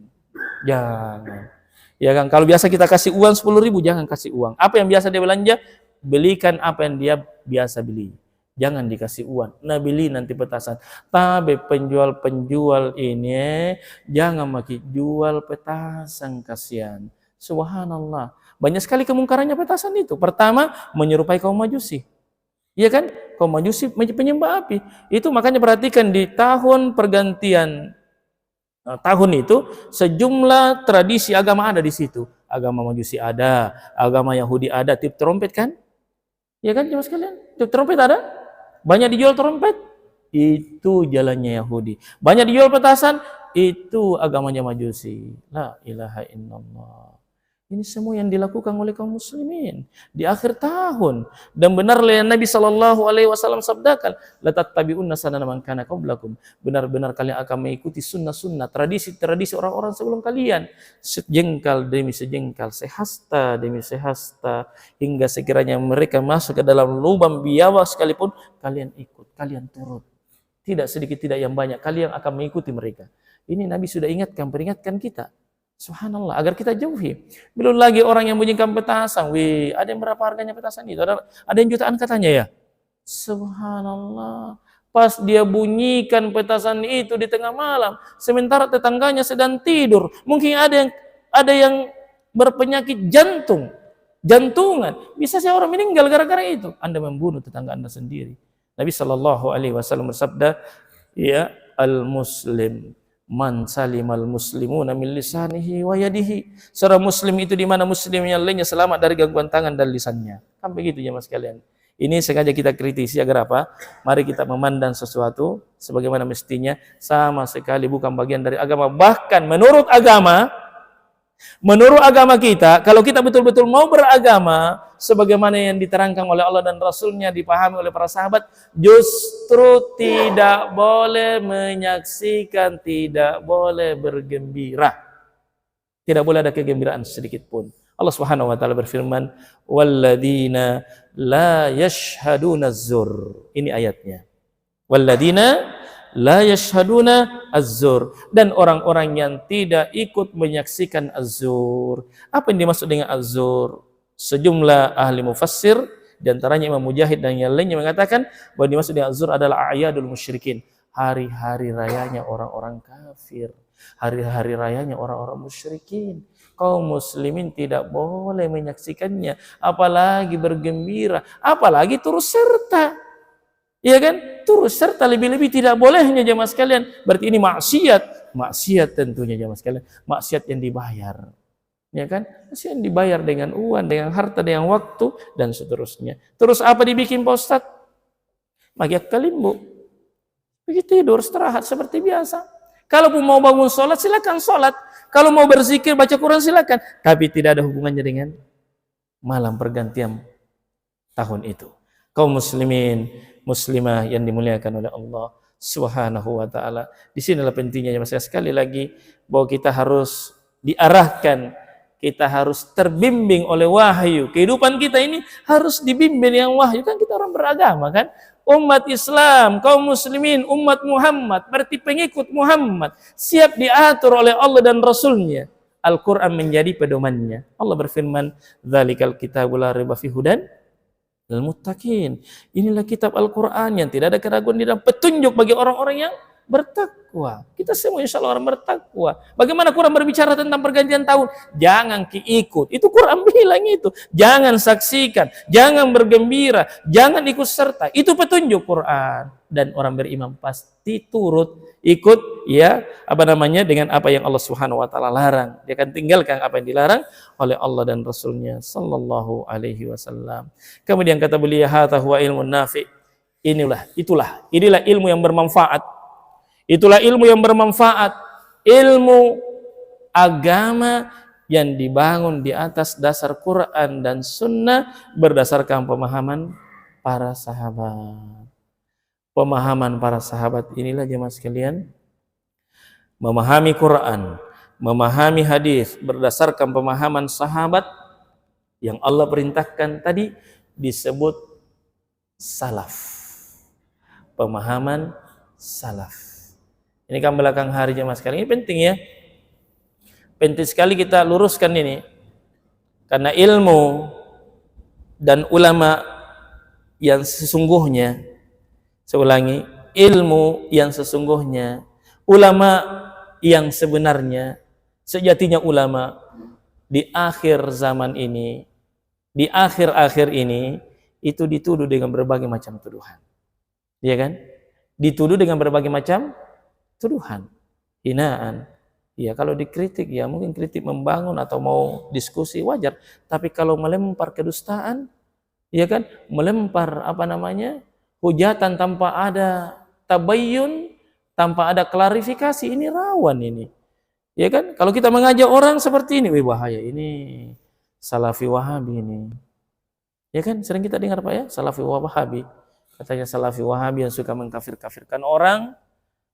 Jangan. Ya kan, kalau biasa kita kasih uang 10.000, jangan kasih uang. Apa yang biasa dia belanja, belikan apa yang dia biasa beli. Jangan dikasih uang. Nah, beli nanti petasan. Tapi penjual-penjual ini jangan makin jual petasan, kasihan. Subhanallah. Banyak sekali kemungkarannya petasan itu. Pertama, menyerupai kaum Majusi. Iya kan? Kaum Majusi penyembah api. Itu makanya perhatikan di tahun pergantian tahun itu sejumlah tradisi agama ada di situ. Agama Majusi ada, agama Yahudi ada, tiup trompet kan? Ya kan jemaah sekalian? Tiup trompet ada? Banyak dijual trompet? Itu jalannya Yahudi. Banyak dijual petasan? Itu agamanya Majusi. La ilaha illallah. Ini semua yang dilakukan oleh kaum muslimin di akhir tahun. Dan benarlah yang Nabi Shallallahu Alaihi Wasallam sabdakan, la tattabi'unna sanana man kana qablakum. Benar-benar kalian akan mengikuti sunnah-sunnah, tradisi-tradisi orang-orang sebelum kalian. Sejengkal demi sejengkal, sehasta demi sehasta, hingga sekiranya mereka masuk ke dalam lubang biawak sekalipun, kalian ikut, kalian turut. Tidak sedikit, tidak yang banyak, kalian akan mengikuti mereka. Ini Nabi sudah ingatkan, peringatkan kita. Subhanallah, agar kita jauhi. Belum lagi orang yang bunyikan petasan. Wih, ada yang berapa harganya petasan itu? Ada yang jutaan katanya ya. Subhanallah. Pas dia bunyikan petasan itu di tengah malam, sementara tetangganya sedang tidur. Mungkin ada yang berpenyakit jantungan. Bisa sih orang meninggal gara-gara itu. Anda membunuh tetangga Anda sendiri. Nabi Shallallahu Alaihi Wasallam bersabda, ya al-muslim man salimal muslimuna min lisanihi wa yadihi. Seorang muslim itu di mana muslim yang lainnya selamat dari gangguan tangan dan lisannya. Kan begitu ya Mas kalian. Ini sengaja kita kritisi agar apa? Mari kita memandang sesuatu sebagaimana mestinya, sama sekali bukan bagian dari agama. Bahkan menurut agama kita, kalau kita betul-betul mau beragama sebagaimana yang diterangkan oleh Allah dan Rasulnya, dipahami oleh para sahabat, justru tidak boleh menyaksikan, tidak boleh bergembira, tidak boleh ada kegembiraan sedikit pun. Allah Subhanahu wa taala berfirman, walladzina la yashhaduna az-zur. Ini ayatnya. Walladzina la yashhaduna az-zur, dan orang-orang yang tidak ikut menyaksikan az-zur. Apa yang dimaksud dengan az-zur? Sejumlah ahli mufassir, di antaranya Imam Mujahid dan yang lainnya mengatakan bahwa dimaksud dengan az-zur adalah a'yadul musyrikin, hari-hari rayanya orang-orang kafir, hari-hari rayanya orang-orang musyrikin. Kaum muslimin tidak boleh menyaksikannya, apalagi bergembira, apalagi turut serta. Iya kan? Turut serta, lebih-lebih tidak bolehnya jemaah sekalian. Berarti ini maksiat tentunya jemaah sekalian, maksiat yang dibayar. Ya kan? Maksiat yang dibayar dengan uang, dengan harta, dengan waktu dan seterusnya. Terus apa dibikin Pak Ustadz? Magiak kalimbu. Pergi tidur, istirahat seperti biasa. Kalau mau bangun sholat, silakan sholat. Kalau mau berzikir, baca Quran, silakan. Tapi tidak ada hubungannya dengan malam pergantian tahun itu. Kaum muslimin, muslimah yang dimuliakan oleh Allah Subhanahu wa taala. Di sinilah pentingnya ya Mas, sekali lagi bahwa kita harus diarahkan, kita harus terbimbing oleh wahyu. Kehidupan kita ini harus dibimbing yang wahyu, kan kita orang beragama kan? Umat Islam, kaum muslimin, umat Muhammad, berarti pengikut Muhammad, siap diatur oleh Allah dan Rasulnya. Al-Quran menjadi pedomannya. Allah berfirman, "Dzalikal kitabul la raiba fihi hudan lil muttaqin." Inilah kitab Al-Quran yang tidak ada keraguan di dalam, petunjuk bagi orang-orang yang bertakwa. Kita semua insya Allah orang bertakwa. Bagaimana Quran berbicara tentang pergantian tahun? Jangan ikut. Itu Quran bilang itu. Jangan saksikan, jangan bergembira, jangan ikut serta. Itu petunjuk Quran. Dan orang beriman pasti turut ikut dengan apa yang Allah Subhanahu wa taala larang. Dia akan tinggalkan apa yang dilarang oleh Allah dan Rasulnya sallallahu alaihi wasallam. Kemudian kata beliau, hadza huwa ilmun nafi'. Inilah ilmu yang bermanfaat. Itulah ilmu yang bermanfaat. Ilmu agama yang dibangun di atas dasar Quran dan Sunnah berdasarkan pemahaman para sahabat. Pemahaman para sahabat inilah jemaah sekalian, memahami Quran, memahami hadis berdasarkan pemahaman sahabat yang Allah perintahkan tadi disebut salaf. Pemahaman salaf. Ini kan belakang hari jemaah sekalian, ini penting ya. Penting sekali kita luruskan ini, karena ilmu dan ulama yang sesungguhnya, saya ulangi, ilmu yang sesungguhnya, ulama yang sebenarnya, sejatinya ulama di akhir zaman ini, di akhir-akhir ini, itu dituduh dengan berbagai macam tuduhan. Iya kan? Dituduh dengan berbagai macam tuduhan, hinaan. Ya, kalau dikritik ya mungkin kritik membangun atau mau diskusi wajar, tapi kalau melempar kedustaan, ya kan, melempar hujatan tanpa ada tabayyun, tanpa ada klarifikasi, ini rawan ini. Ya kan? Kalau kita mengajak orang seperti ini, bahaya, ini salafi wahabi ini. Ya kan? Sering kita dengar Pak ya, salafi wahabi. Katanya salafi wahabi yang suka mengkafir-kafirkan orang,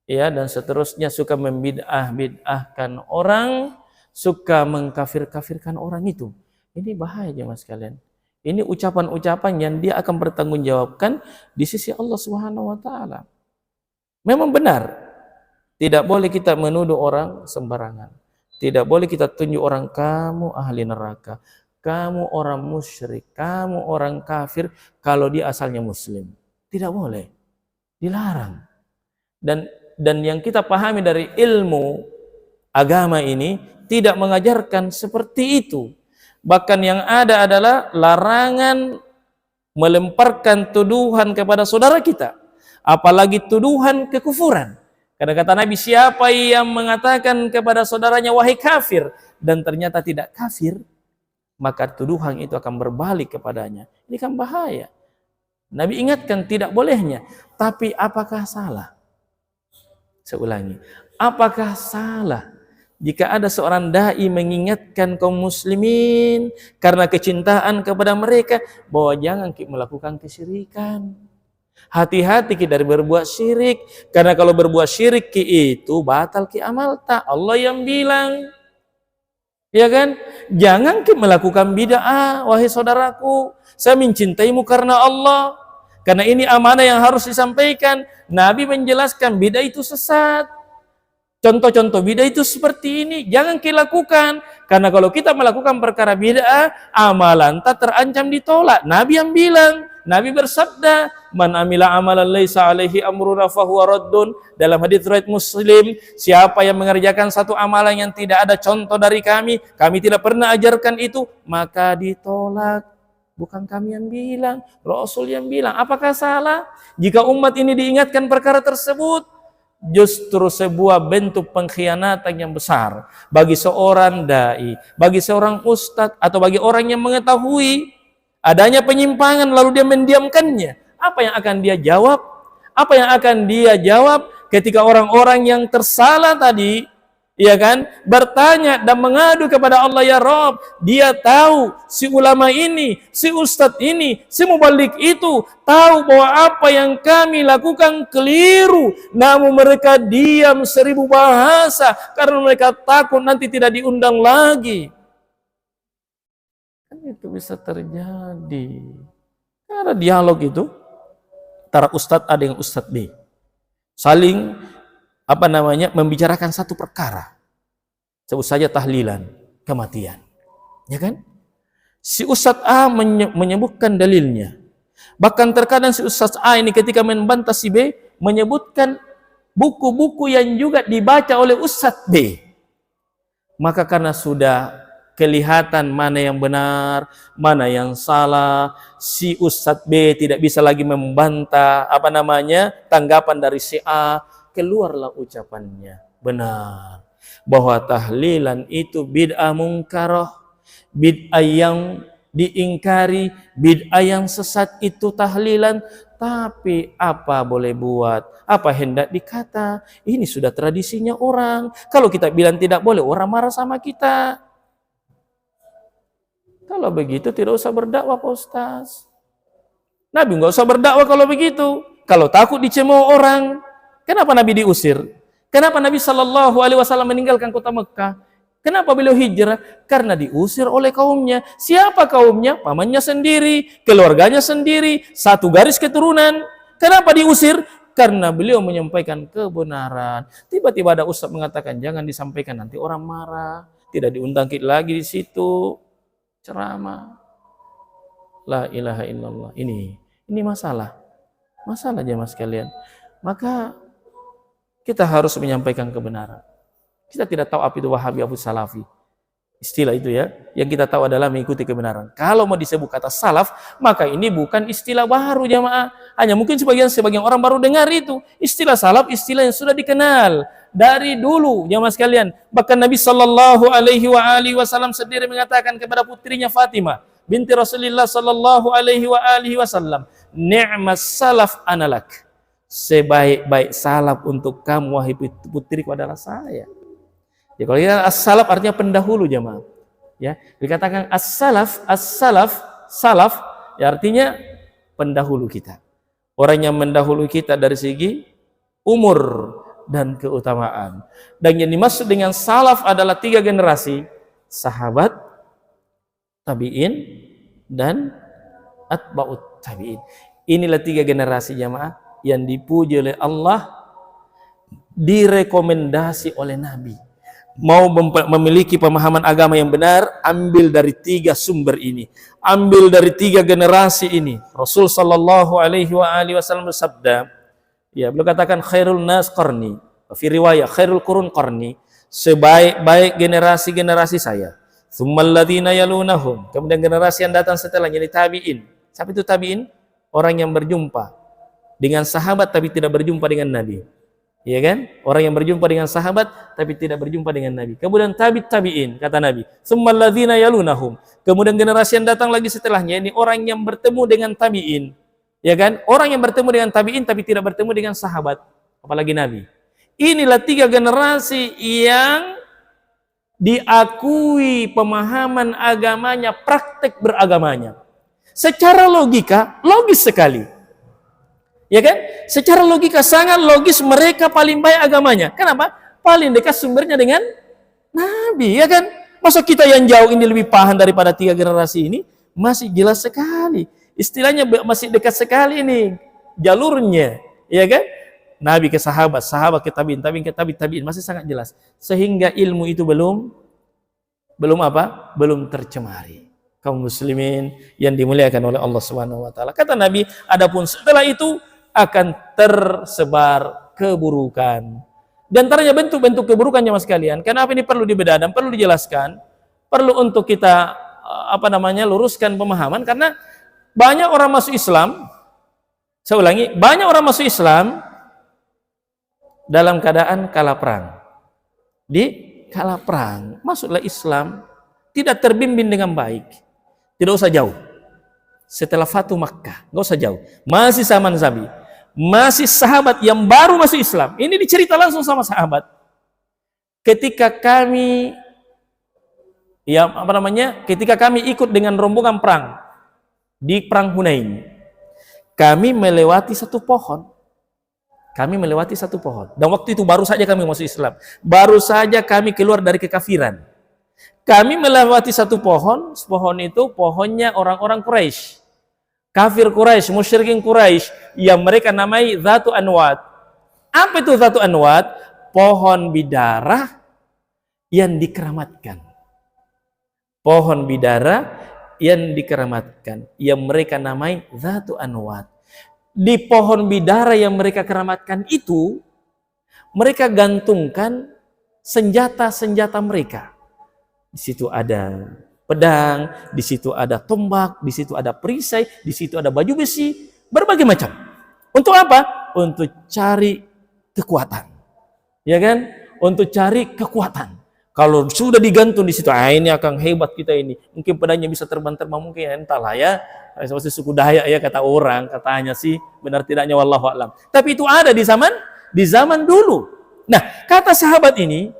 ya, dan seterusnya, suka membid'ah-bid'ahkan orang, suka mengkafir-kafirkan orang itu. Ini bahaya jemaah sekalian. Ini ucapan-ucapan yang dia akan bertanggungjawabkan di sisi Allah Subhanahu wa taala. Memang benar, tidak boleh kita menuduh orang sembarangan. Tidak boleh kita tunjuk orang, kamu ahli neraka, kamu orang musyrik, kamu orang kafir, kalau dia asalnya muslim. Tidak boleh. Dilarang. Dan yang kita pahami dari ilmu agama ini tidak mengajarkan seperti itu. Bahkan yang ada adalah larangan melemparkan tuduhan kepada saudara kita, apalagi tuduhan kekufuran. Karena kata Nabi, siapa yang mengatakan kepada saudaranya wahai kafir dan ternyata tidak kafir, maka tuduhan itu akan berbalik kepadanya. Ini kan bahaya. Nabi ingatkan tidak bolehnya. Tapi apakah salah? Saya ulangi, apakah salah jika ada seorang dai mengingatkan kaum muslimin karena kecintaan kepada mereka bahwa jangan melakukan kesyirikan, hati-hati kita dari berbuat syirik, karena kalau berbuat syirik itu batal amal tak, Allah yang bilang, ya kan, jangan melakukan bid'ah wahai saudaraku, saya mencintaimu karena Allah. Karena ini amanah yang harus disampaikan. Nabi menjelaskan bid'ah itu sesat. Contoh-contoh bid'ah itu seperti ini. Jangan kita lakukan. Karena kalau kita melakukan perkara bid'ah, amalan tak terancam ditolak. Nabi yang bilang. Nabi bersabda, man amila amalan laisa alaihi amruna fahuwa raddun. Dalam hadits riwayat Muslim, siapa yang mengerjakan satu amalan yang tidak ada contoh dari kami tidak pernah ajarkan itu, maka ditolak. Bukan kami yang bilang, Rasul yang bilang. Apakah salah jika umat ini diingatkan perkara tersebut? Justru sebuah bentuk pengkhianatan yang besar bagi seorang dai, bagi seorang ustadz, atau bagi orang yang mengetahui adanya penyimpangan lalu dia mendiamkannya. Apa yang akan dia jawab? Apa yang akan dia jawab ketika orang-orang yang tersalah tadi, ya kan, bertanya dan mengadu kepada Allah, ya Rabb, dia tahu si ulama ini, si ustadz ini, si mubalik itu tahu bahwa apa yang kami lakukan keliru, namun mereka diam 1000 bahasa karena mereka takut nanti tidak diundang lagi. Kan itu bisa terjadi karena dialog itu antara ustadz A dengan ustadz B, saling membicarakan satu perkara, sebut saja tahlilan kematian, ya kan? Si Ustadz A menyebutkan dalilnya, bahkan terkadang si Ustadz A ini ketika membantah si B menyebutkan buku-buku yang juga dibaca oleh Ustadz B. Maka karena sudah kelihatan mana yang benar, mana yang salah, si Ustadz B tidak bisa lagi membantah tanggapan dari si A. Keluarlah ucapannya, benar, bahwa tahlilan itu bid'ah mungkarah, bid'ah yang diingkari, bid'ah yang sesat itu tahlilan, tapi apa boleh buat, apa hendak dikata, ini sudah tradisinya orang. Kalau kita bilang tidak boleh, orang marah sama kita. Kalau begitu tidak usah berdakwah Pak Ustaz. Nabi nggak usah berdakwah kalau begitu. Kalau takut dicemooh orang, kenapa Nabi diusir? Kenapa Nabi Shallallahu Alaihi Wasallam meninggalkan kota Mekah? Kenapa beliau hijrah? Karena diusir oleh kaumnya. Siapa kaumnya? Pamannya sendiri, keluarganya sendiri, satu garis keturunan. Kenapa diusir? Karena beliau menyampaikan kebenaran. Tiba-tiba ada ustaz mengatakan jangan disampaikan, nanti orang marah. Tidak diundang lagi di situ ceramah. La ilaha illallah. Ini masalah jemaah sekalian. Maka kita harus menyampaikan kebenaran. Kita tidak tahu apa itu Wahabi, Abu Salafi. Istilah itu ya. Yang kita tahu adalah mengikuti kebenaran. Kalau mau disebut kata salaf, maka ini bukan istilah baru jemaah. Hanya mungkin sebagian orang baru dengar itu. Istilah salaf, istilah yang sudah dikenal dari dulu jemaah sekalian. Bahkan Nabi Shallallahu Alaihi Wasallam sendiri mengatakan kepada putrinya Fatimah binti Rasulullah Shallallahu Alaihi Wasallam, ni'mas salaf analak. Sebaik-baik salaf untuk kamu wahai putriku adalah saya. Ya, kalau kita as-salaf artinya pendahulu jemaah. Ya, dikatakan as-salaf, salaf ya artinya pendahulu kita. Orang yang mendahului kita dari segi umur dan keutamaan. Dan yang dimaksud dengan salaf adalah 3 generasi, sahabat, tabi'in, dan atba'ut tabi'in. Inilah 3 generasi jemaah yang dipuji oleh Allah, direkomendasi oleh Nabi. Mau memiliki pemahaman agama yang benar, ambil dari 3 sumber ini, ambil dari 3 generasi ini. Rasul Shallallahu Alaihi Wasallam bersabda, ya beliau katakan khairul nas qarni, fi riwayat khairul qurun qarni, sebaik-baik generasi saya. Tsummal ladzina yalunahum, kemudian generasi yang datang setelahnya, ini tabi'in. Siapa itu tabi'in? Orang yang berjumpa dengan sahabat tapi tidak berjumpa dengan Nabi. Ya kan? Orang yang berjumpa dengan sahabat tapi tidak berjumpa dengan Nabi. Kemudian tabi'in, kata Nabi. Tsummal ladzina yalunahum. Kemudian generasi yang datang lagi setelahnya, ini orang yang bertemu dengan tabi'in. Ya kan? Orang yang bertemu dengan tabi'in tapi tidak bertemu dengan sahabat, apalagi Nabi. Inilah 3 generasi yang diakui pemahaman agamanya, praktek beragamanya. Secara logika, logis sekali. Ya kan? Secara logika sangat logis, mereka paling baik agamanya. Kenapa? Paling dekat sumbernya dengan Nabi, ya kan? Masa kita yang jauh ini lebih paham daripada 3 generasi ini? Masih jelas sekali. Istilahnya masih dekat sekali ini jalurnya, ya kan? Nabi ke sahabat, sahabat ke tabi'in, tabi'in ke tabi'in, masih sangat jelas. Sehingga ilmu itu belum apa? Belum tercemari. Kaum muslimin yang dimuliakan oleh Allah Subhanahu wa taala. Kata Nabi, adapun setelah itu akan tersebar keburukan. Di antaranya bentuk-bentuk keburukannya mas sekalian. Kenapa ini perlu dibedah dan perlu dijelaskan? Perlu untuk kita luruskan pemahaman, karena banyak orang masuk Islam. Saya ulangi, banyak orang masuk Islam dalam keadaan kalah perang. Di kalah perang, masuklah Islam tidak terbimbing dengan baik. Tidak usah jauh. Setelah Fatu Makkah, nggak usah jauh. Masih zaman Nabi. Masih sahabat yang baru masuk Islam. Ini dicerita langsung sama sahabat. Ketika kami ketika kami ikut dengan rombongan perang di perang Hunain, kami melewati satu pohon. Dan waktu itu baru saja kami masuk Islam. Baru saja kami keluar dari kekafiran. Kami melewati satu pohon. Pohon itu pohonnya orang-orang Quraisy. Kafir Quraisy, musyrikin Quraisy, yang mereka namai Dzatu Anwat. Apa itu Dzatu Anwat? Pohon bidara yang dikeramatkan. Pohon bidara yang dikeramatkan, yang mereka namai Dzatu Anwat. Di pohon bidara yang mereka keramatkan itu, mereka gantungkan senjata-senjata mereka. Di situ ada pedang, di situ ada tombak, di situ ada perisai, di situ ada baju besi, berbagai macam. Untuk apa? Untuk cari kekuatan. Ya kan? Untuk cari kekuatan. Kalau sudah digantung di situ, ini akan hebat kita ini. Mungkin pedangnya bisa terbang-terbang, mungkin ya, entahlah ya. Seperti suku Dayak ya kata orang, katanya sih benar tidaknya wallahu a'lam. Tapi itu ada di zaman dulu. Nah, kata sahabat ini,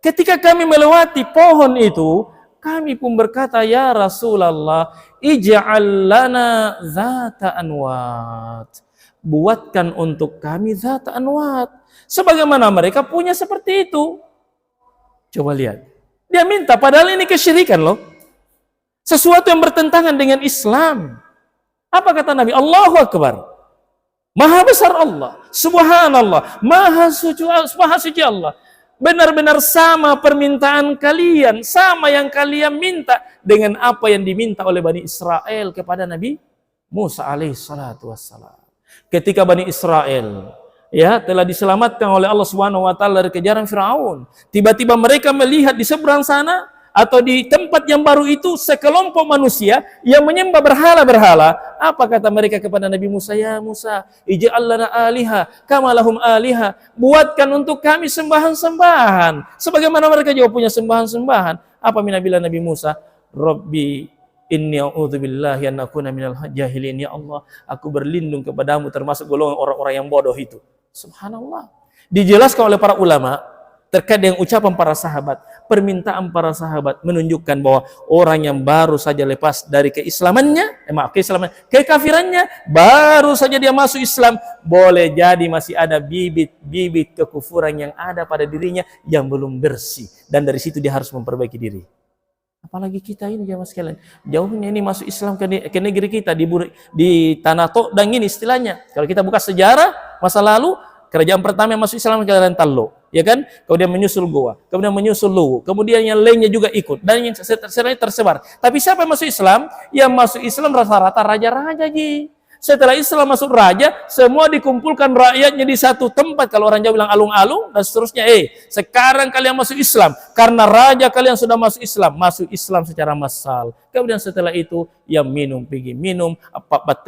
ketika kami melewati pohon itu, kami pun berkata, ya Rasulullah, ij'al lana zata anwat. Buatkan untuk kami zata anwat. Sebagaimana mereka punya seperti itu. Coba lihat. Dia minta, padahal ini kesyirikan loh. Sesuatu yang bertentangan dengan Islam. Apa kata Nabi? Allahu Akbar. Maha besar Allah. Subhanallah. Maha suci Allah. Benar-benar sama permintaan kalian. Sama yang kalian minta. Dengan apa yang diminta oleh Bani Israel kepada Nabi Musa alaihissalatu wassalam. Ketika Bani Israel ya telah diselamatkan oleh Allah Subhanahu wa taala dari kejaran Firaun. Tiba-tiba mereka melihat di seberang sana atau di tempat yang baru itu sekelompok manusia yang menyembah berhala-berhala. Apa kata mereka kepada Nabi Musa? Ya Musa, ij'al lana aliha kama lahum aliha. Buatkan untuk kami sembahan-sembahan sebagaimana mereka juga punya sembahan-sembahan. Apa bilang Nabi Musa? Rabbi inni a'udzubillahi an akuna minal jahilin. Ya Allah, aku berlindung kepadamu termasuk golongan orang-orang yang bodoh itu. Subhanallah. Dijelaskan oleh para ulama terkait dengan ucapan para sahabat, permintaan para sahabat menunjukkan bahwa orang yang baru saja lepas dari keislamannya, kekafirannya, baru saja dia masuk Islam, boleh jadi masih ada bibit-bibit kekufuran yang ada pada dirinya yang belum bersih, dan dari situ dia harus memperbaiki diri. Apalagi kita ini jamaah sekalian, jauhnya ini masuk Islam ke negeri kita di tanah Tokdang ini istilahnya. Kalau kita buka sejarah masa lalu, kerajaan pertama yang masuk Islam kerajaan Tallo, ya kan? Kemudian menyusul Goa, kemudian menyusul Luwu, kemudian yang lainnya juga ikut dan yang tersebar. Tapi siapa yang masuk Islam? Yang masuk Islam rata-rata raja-raja ji. Setelah Islam masuk raja, semua dikumpulkan rakyatnya di satu tempat. Kalau orang Jawa bilang alung-alung dan seterusnya. Sekarang kalian masuk Islam karena raja kalian sudah masuk Islam secara massal. Kemudian setelah itu yang minum pergi minum, apa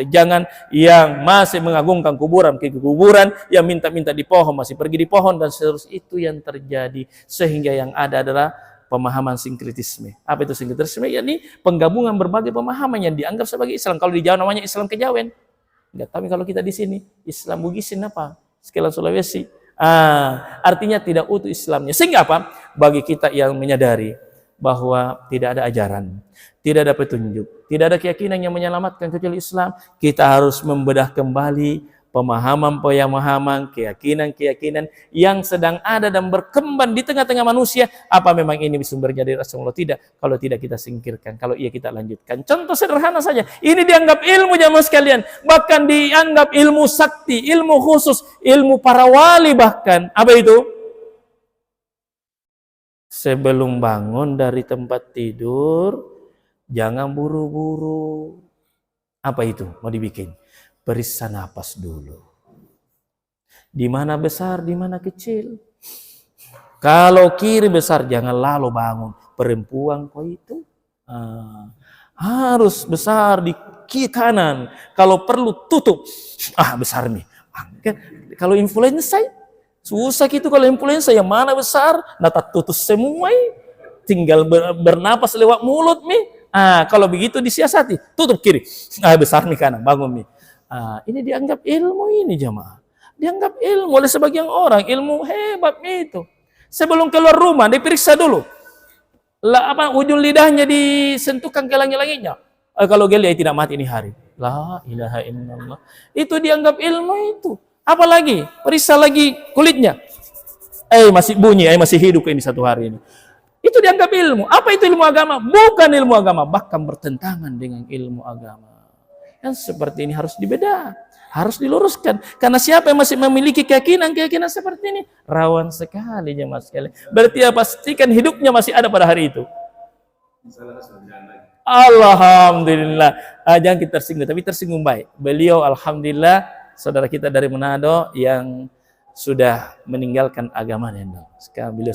jangan, yang masih mengagungkan kuburan pergi ke kuburan, yang minta-minta di pohon masih pergi di pohon, dan seterusnya. Itu yang terjadi, sehingga yang ada adalah pemahaman sinkretisme. Apa itu sinkretisme? Yakni penggabungan berbagai pemahaman yang dianggap sebagai Islam. Kalau di Jawa namanya Islam kejawen. Enggak, tapi kalau kita di sini Islam Bugisin apa? Sekilan Sulawesi. Artinya tidak utuh Islamnya. Sehingga apa? Bagi kita yang menyadari bahwa tidak ada ajaran, tidak ada petunjuk, tidak ada keyakinan yang menyelamatkan kecuali Islam, kita harus membedah kembali pemahaman-pemahaman, keyakinan-keyakinan yang sedang ada dan berkembang di tengah-tengah manusia. Apa memang ini sumbernya dari Rasulullah? Tidak. Kalau tidak, kita singkirkan. Kalau iya, kita lanjutkan. Contoh sederhana saja. Ini dianggap ilmu jamaah sekalian. Bahkan dianggap ilmu sakti, ilmu khusus, ilmu para wali bahkan. Apa itu? Sebelum bangun dari tempat tidur, jangan buru-buru. Apa itu? Mau dibikin? Periksa napas dulu. Di mana besar, di mana kecil. Kalau kiri besar, jangan lalu bangun. Perempuan kok itu harus besar di kiri kanan. Kalau perlu tutup. Besar nih. Kalau influenza, susah gitu kalau influenza. Yang mana besar, nata tutup semua. Tinggal bernapas lewat mulut nih. Kalau begitu disiasati. Tutup kiri. Besar nih kanan, bangun nih. Ini dianggap ilmu ini jamaah. Dianggap ilmu oleh sebagian orang, ilmu hebat itu. Sebelum keluar rumah diperiksa dulu. Ujung lidahnya disentuhkan ke langit-langitnya. Kalau geli tidak mati ini hari. La ilaha illallah. Itu dianggap ilmu itu. Apalagi periksa lagi kulitnya. Masih bunyi, masih hidup ini satu hari ini. Itu dianggap ilmu. Apa itu ilmu agama? Bukan ilmu agama, bahkan bertentangan dengan ilmu agama. Yang seperti ini harus dibedah, harus diluruskan. Karena siapa yang masih memiliki keyakinan seperti ini, rawan sekali jemaah sekalian. Berarti pastikan hidupnya masih ada pada hari itu. Alhamdulillah. Jangan kita tersinggung, tapi tersinggung baik. Beliau alhamdulillah saudara kita dari Manado yang sudah meninggalkan agamanya. Sekarang beliau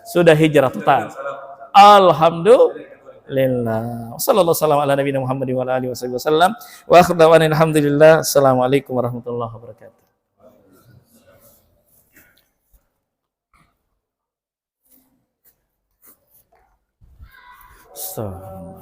sudah hijrah total. Alhamdulillah. Wassallallahu ala nabiyina Muhammad wa ala alihi wasallam. Wa akhiru da'wana alhamdulillah. Assalamualaikum warahmatullahi wabarakatuh. So,